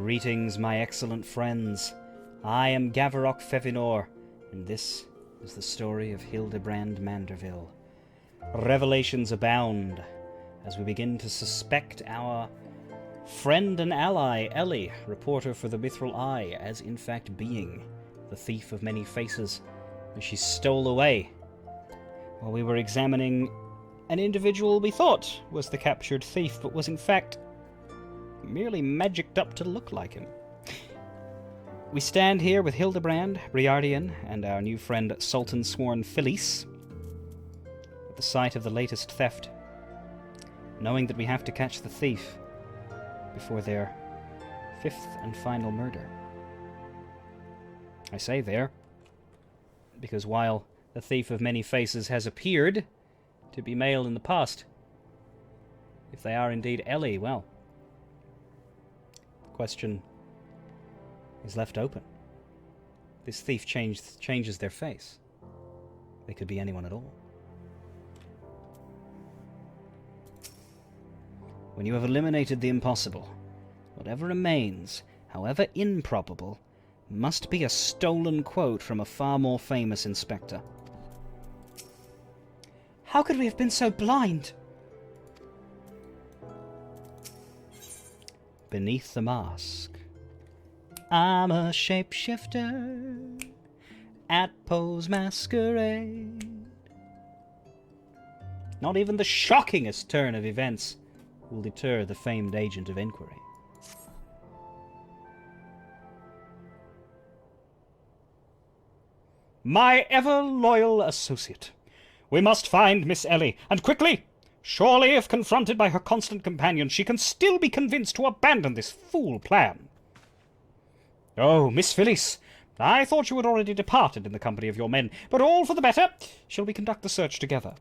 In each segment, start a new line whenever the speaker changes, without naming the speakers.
Greetings, my excellent friends. I am Gavaroc Fevinor, and this is the story of Hildibrand Manderville. Revelations abound as we begin to suspect our friend and ally, Ellie, reporter for the Mithril Eye, as in fact being the thief of many faces, and she stole away while we were examining an individual we thought was the captured thief, but was in fact merely magicked up to look like him. We stand here with Hildibrand, Briardian, and our new friend Sultan Sworn Felice at the site of the latest theft, knowing that we have to catch the thief before their fifth and final murder. I say there because while the thief of many faces has appeared to be male in the past, if they are indeed Ellie, well, the question is left open. This thief changes their face. They could be anyone at all. When you have eliminated the impossible, whatever remains, however improbable, must be a stolen quote from a far more famous inspector.
How could we have been so blind?
Beneath the mask, I'm a shapeshifter at Poe's masquerade. Not even the shockingest turn of events will deter the famed agent of inquiry. My ever-loyal associate. We must find Miss Ellie, and quickly! Surely, if confronted by her constant companion, she can still be convinced to abandon this fool plan. Oh, Miss Felice, I thought you had already departed in the company of your men, but all for the better. Shall we conduct the search together?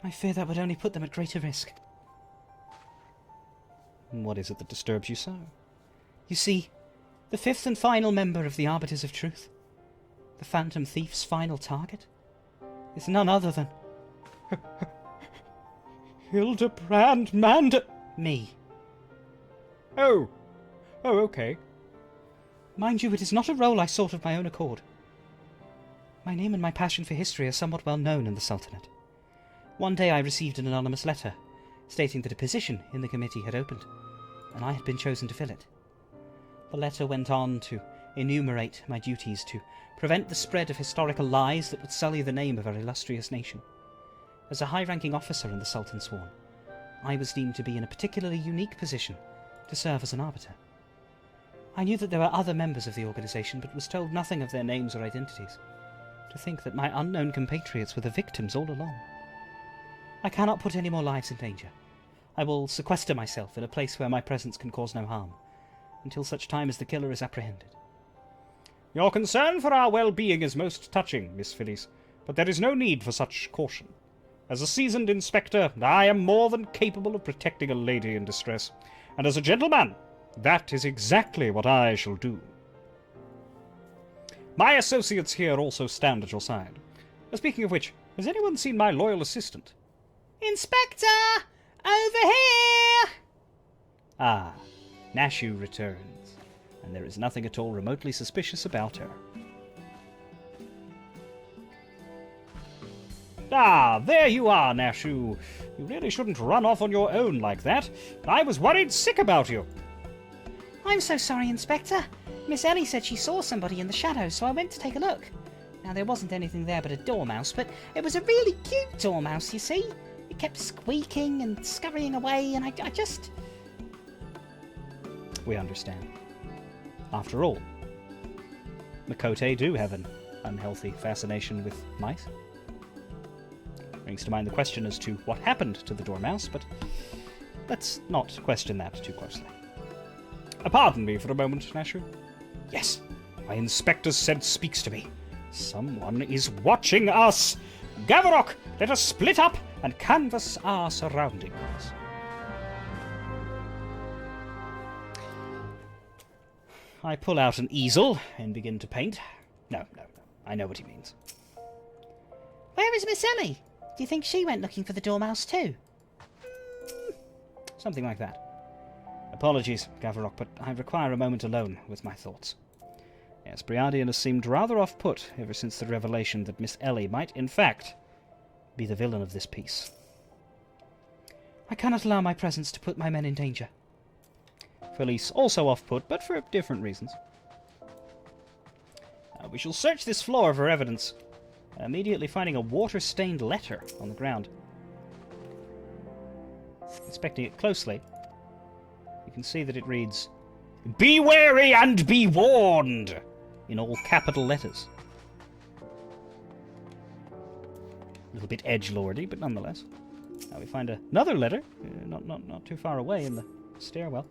I fear that would only put them at greater risk.
What is it that disturbs you so?
You see, the fifth and final member of the Arbiters of Truth, the Phantom Thief's final target, is none other than
Hildibrand
me.
Oh, okay.
Mind you, it is not a role I sought of my own accord. My name and my passion for history are somewhat well known in the Sultanate. One day I received an anonymous letter stating that a position in the committee had opened, and I had been chosen to fill it. The letter went on to enumerate my duties to prevent the spread of historical lies that would sully the name of our illustrious nation. As a high-ranking officer in the Sultan Sworn, I was deemed to be in a particularly unique position to serve as an arbiter. I knew that there were other members of the organization, but was told nothing of their names or identities. To think that my unknown compatriots were the victims all along. I cannot put any more lives in danger. I will sequester myself in a place where my presence can cause no harm, until such time as the killer is apprehended. Your concern for our well-being is most touching, Miss Felice, but there is no need for such caution. As a seasoned inspector, I am more than capable of protecting a lady in distress, and as a gentleman, that is exactly what I shall do. My associates here also stand at your side. Speaking of which, has anyone seen my loyal assistant? Inspector! Over here!
Ah, Nashu returns, and there is nothing at all remotely suspicious about her. Ah, there you are, Nashu. You really shouldn't run off on your own like that. I was worried sick about you.
I'm so sorry, Inspector. Miss Ellie said she saw somebody in the shadows, so I went to take a look. Now, there wasn't anything there but a dormouse, but it was a really cute dormouse, you see. It kept squeaking and scurrying away, and I just...
We understand. After all, Makote do have an unhealthy fascination with mice. Brings to mind the question as to what happened to the dormouse, but let's not question that too closely. Pardon me for a moment, Nashu. Yes, my inspector's sense speaks to me. Someone is watching us. Gavaroc, let us split up and canvass our surroundings. I pull out an easel and begin to paint. No. I know what he means.
Where is Miss Ellie? Do you think she went looking for the dormouse too?
Something like that. Apologies, Gavaroc, but I require a moment alone with my thoughts. Yes, Briardian has seemed rather off-put ever since the revelation that Miss Ellie might, in fact, be the villain of this piece.
I cannot allow my presence to put my men in danger.
Felice also off-put, but for different reasons. We shall search this floor for evidence, immediately finding a water-stained letter on the ground. Inspecting it closely, you can see that it reads, "Be wary and be warned!" in all capital letters. A little bit edgelordy, but nonetheless. Now we find another letter, not too far away in the stairwell.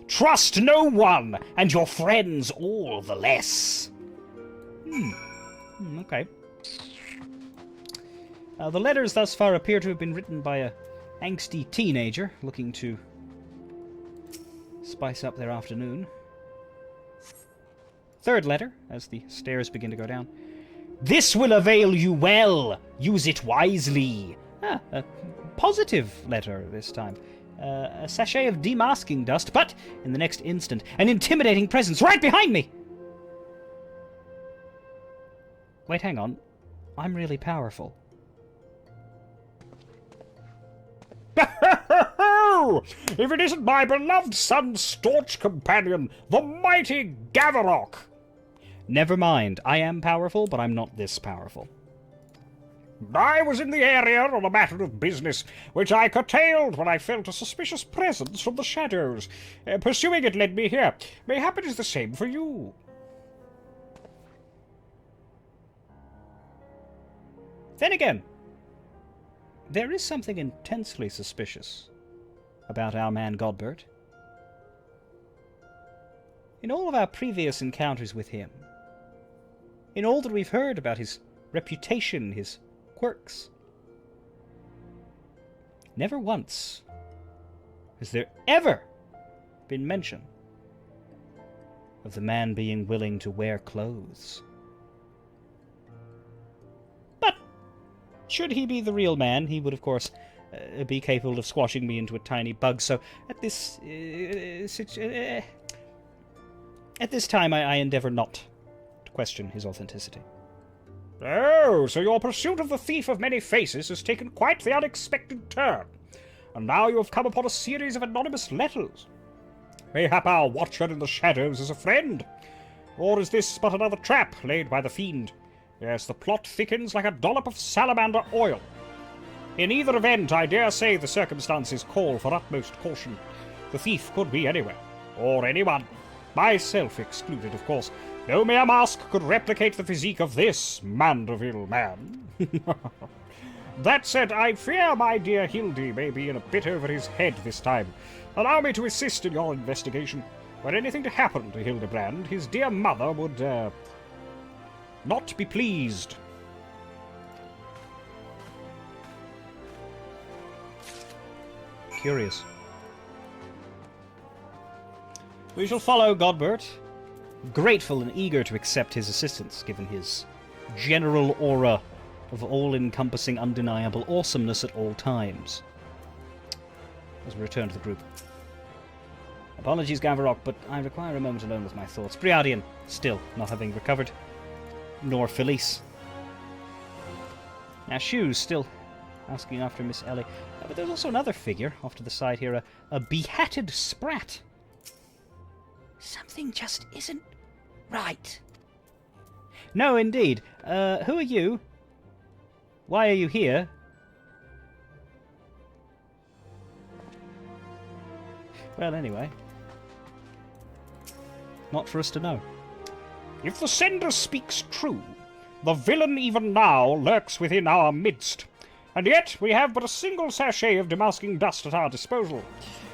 "Trust no one, and your friends all the less." Okay. The letters thus far appear to have been written by a angsty teenager looking to spice up their afternoon. Third letter, as the stairs begin to go down. "This will avail you well. Use it wisely." A positive letter this time. A sachet of demasking dust, but in the next instant, an intimidating presence right behind me! Wait, hang on. I'm really powerful. If it isn't my beloved son's staunch companion, the mighty Gavaroc! Never mind. I am powerful, but I'm not this powerful. "I was in the area on a matter of business, which I curtailed when I felt a suspicious presence from the shadows. Pursuing it led me here. Mayhap it is the same for you." Then again, there is something intensely suspicious about our man Godbert. In all of our previous encounters with him, in all that we've heard about his reputation, his quirks, never once has there ever been mention of the man being willing to wear clothes. But should he be the real man, he would, of course, be capable of squashing me into a tiny bug. So at this time, I endeavour not to question his authenticity. "Oh, so your pursuit of the thief of many faces has taken quite the unexpected turn, and now you have come upon a series of anonymous letters. Mayhap our watcher in the shadows is a friend, or is this but another trap laid by the fiend? Yes, the plot thickens like a dollop of salamander oil. In either event, I dare say the circumstances call for utmost caution. The thief could be anywhere, or anyone. Myself excluded, of course. No mere mask could replicate the physique of this Manderville man. That said, I fear my dear Hildy may be in a bit over his head this time. Allow me to assist in your investigation. Were anything to happen to Hildibrand, his dear mother would, not be pleased." Curious. We shall follow Godbert, grateful and eager to accept his assistance, given his general aura of all-encompassing, undeniable awesomeness at all times. As we return to the group. Apologies, Gavaroc, but I require a moment alone with my thoughts. Briardian, still not having recovered, nor Felice. Now, Shoes, still asking after Miss Ellie. But there's also another figure off to the side here, a behatted sprat. Something just isn't right. No, indeed. Who are you? Why are you here? Well, anyway. Not for us to know. "If the sender speaks true, the villain even now lurks within our midst. And yet we have but a single sachet of demasking dust at our disposal.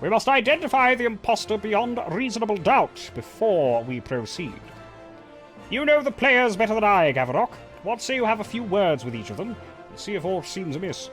We must identify the impostor beyond reasonable doubt before we proceed. You know the players better than I, Gavaroc. What say you have a few words with each of them, and see if aught seems amiss?"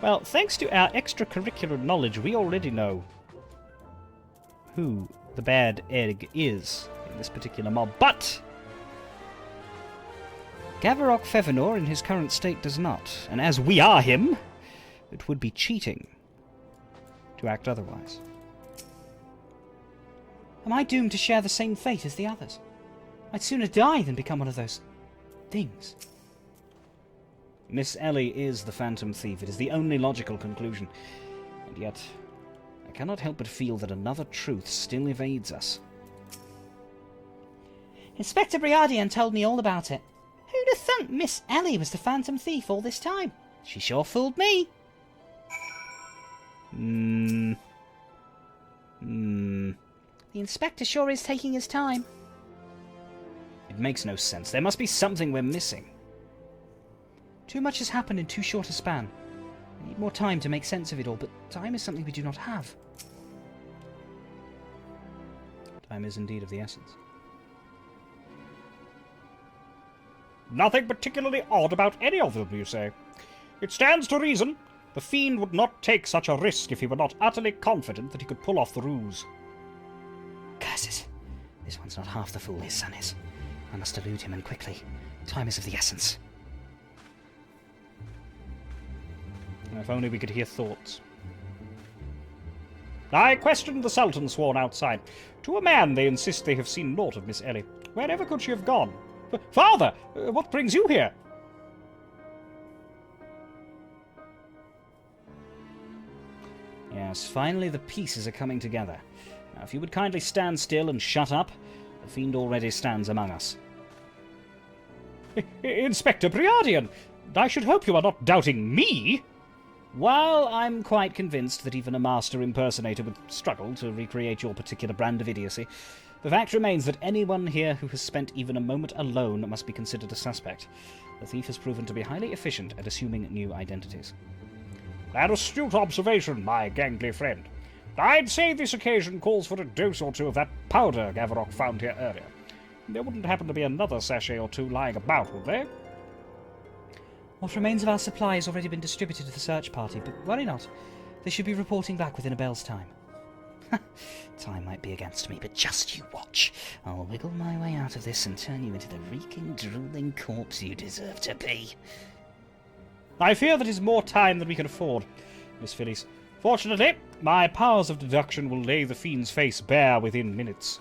Well, thanks to our extracurricular knowledge, we already know who the bad egg is in this particular mob, but Gavaroc Fevinor in his current state does not, and as we are him, it would be cheating. to act otherwise.
Am I doomed to share the same fate as the others? I'd sooner die than become one of those things.
Miss Ellie is the Phantom Thief. It is the only logical conclusion. And yet, I cannot help but feel that another truth still evades us.
Inspector Briardian told me all about it. Who'd have thunk Miss Ellie was the Phantom Thief all this time? She sure fooled me. The inspector sure is taking his time.
It makes no sense. There must be something we're missing.
Too much has happened in too short a span. We need more time to make sense of it all, but time is something we do not have.
Time is indeed of the essence.
Nothing particularly odd about any of them, you say? It stands to reason. The fiend would not take such a risk if he were not utterly confident that he could pull off the ruse.
Curses! This one's not half the fool his son is. I must elude him, and quickly. Time is of the essence.
If only we could hear thoughts. I questioned the Sultan sworn outside. To a man they insist they have seen naught of Miss Ellie. Wherever could she have gone? Father! What brings you here?
Yes, finally the pieces are coming together. Now, if you would kindly stand still and shut up, the fiend already stands among us.
Inspector Briardian! I should hope you are not doubting me!
While I'm quite convinced that even a master impersonator would struggle to recreate your particular brand of idiocy, the fact remains that anyone here who has spent even a moment alone must be considered a suspect. The thief has proven to be highly efficient at assuming new identities.
An astute observation, my gangly friend. I'd say this occasion calls for a dose or two of that powder Gavaroc found here earlier. There wouldn't happen to be another sachet or two lying about, would there?
What remains of our supply has already been distributed to the search party, but worry not. They should be reporting back within a bell's time. Time might be against me, but just you watch. I'll wiggle my way out of this and turn you into the reeking, drooling corpse you deserve to be.
I fear that is more time than we can afford, Miss Phyllis. Fortunately, my powers of deduction will lay the fiend's face bare within minutes.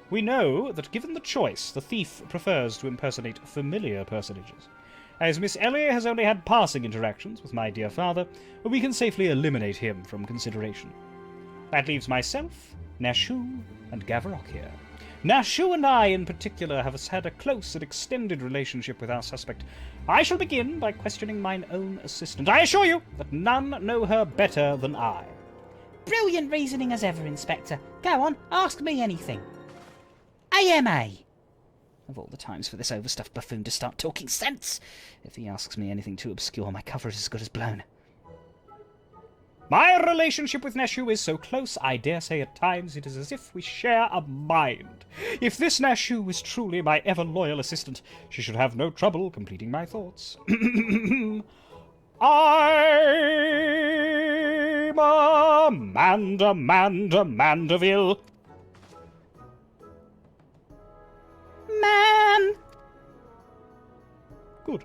We know that given the choice, the thief prefers to impersonate familiar personages. As Miss Ellie has only had passing interactions with my dear father, we can safely eliminate him from consideration. That leaves myself, Nashu, and Gavaroc here. Nashu and I, in particular, have had a close and extended relationship with our suspect. I shall begin by questioning mine own assistant. I assure you that none know her better than I.
Brilliant reasoning as ever, Inspector. Go on, ask me anything. AMA! Of all the times for this overstuffed buffoon to start talking sense. If he asks me anything too obscure, my cover is as good as blown.
My relationship with Nashu is so close, I dare say at times it is as if we share a mind. If this Nashu is truly my ever-loyal assistant, she should have no trouble completing my thoughts. I'm Amanda Manderville.
Man!
Good.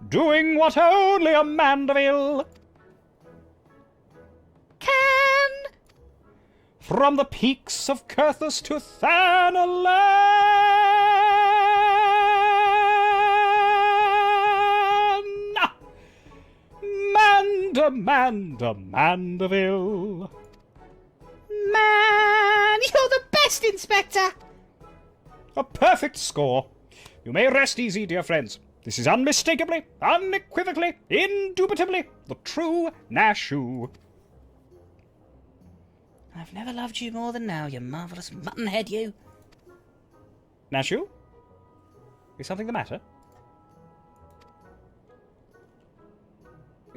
Doing what only a Manderville
Can!
from the peaks of Curthus to Thanalan. Manderville.
Man! You're the best, Inspector!
A perfect score. You may rest easy, dear friends. This is unmistakably, unequivocally, indubitably the true Nashu.
I've never loved you more than now, you marvellous muttonhead, you.
Nashu? Is something the matter?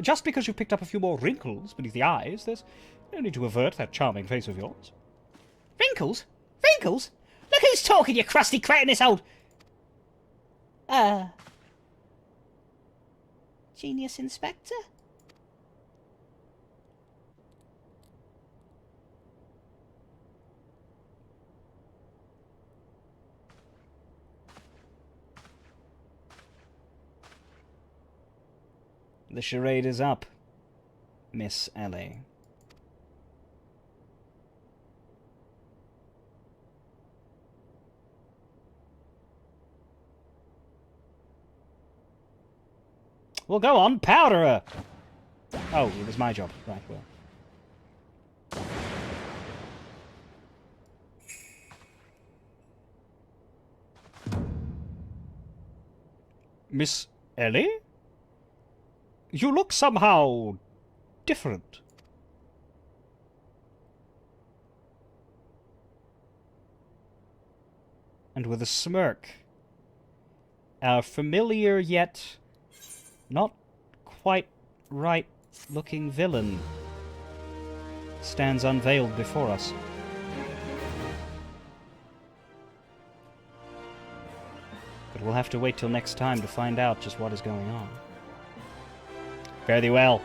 Just because you've picked up a few more wrinkles beneath the eyes, there's no need to avert that charming face of yours.
Wrinkles? Wrinkles? Look who's talking, you crusty cretinous old... Genius Inspector?
The charade is up. Miss Ellie.
Well, go on, powder her! Oh, it was my job. Right, well. Miss Ellie? You look somehow different.
And with a smirk, our familiar yet not quite right-looking villain stands unveiled before us. But we'll have to wait till next time to find out just what is going on.
Fare thee well.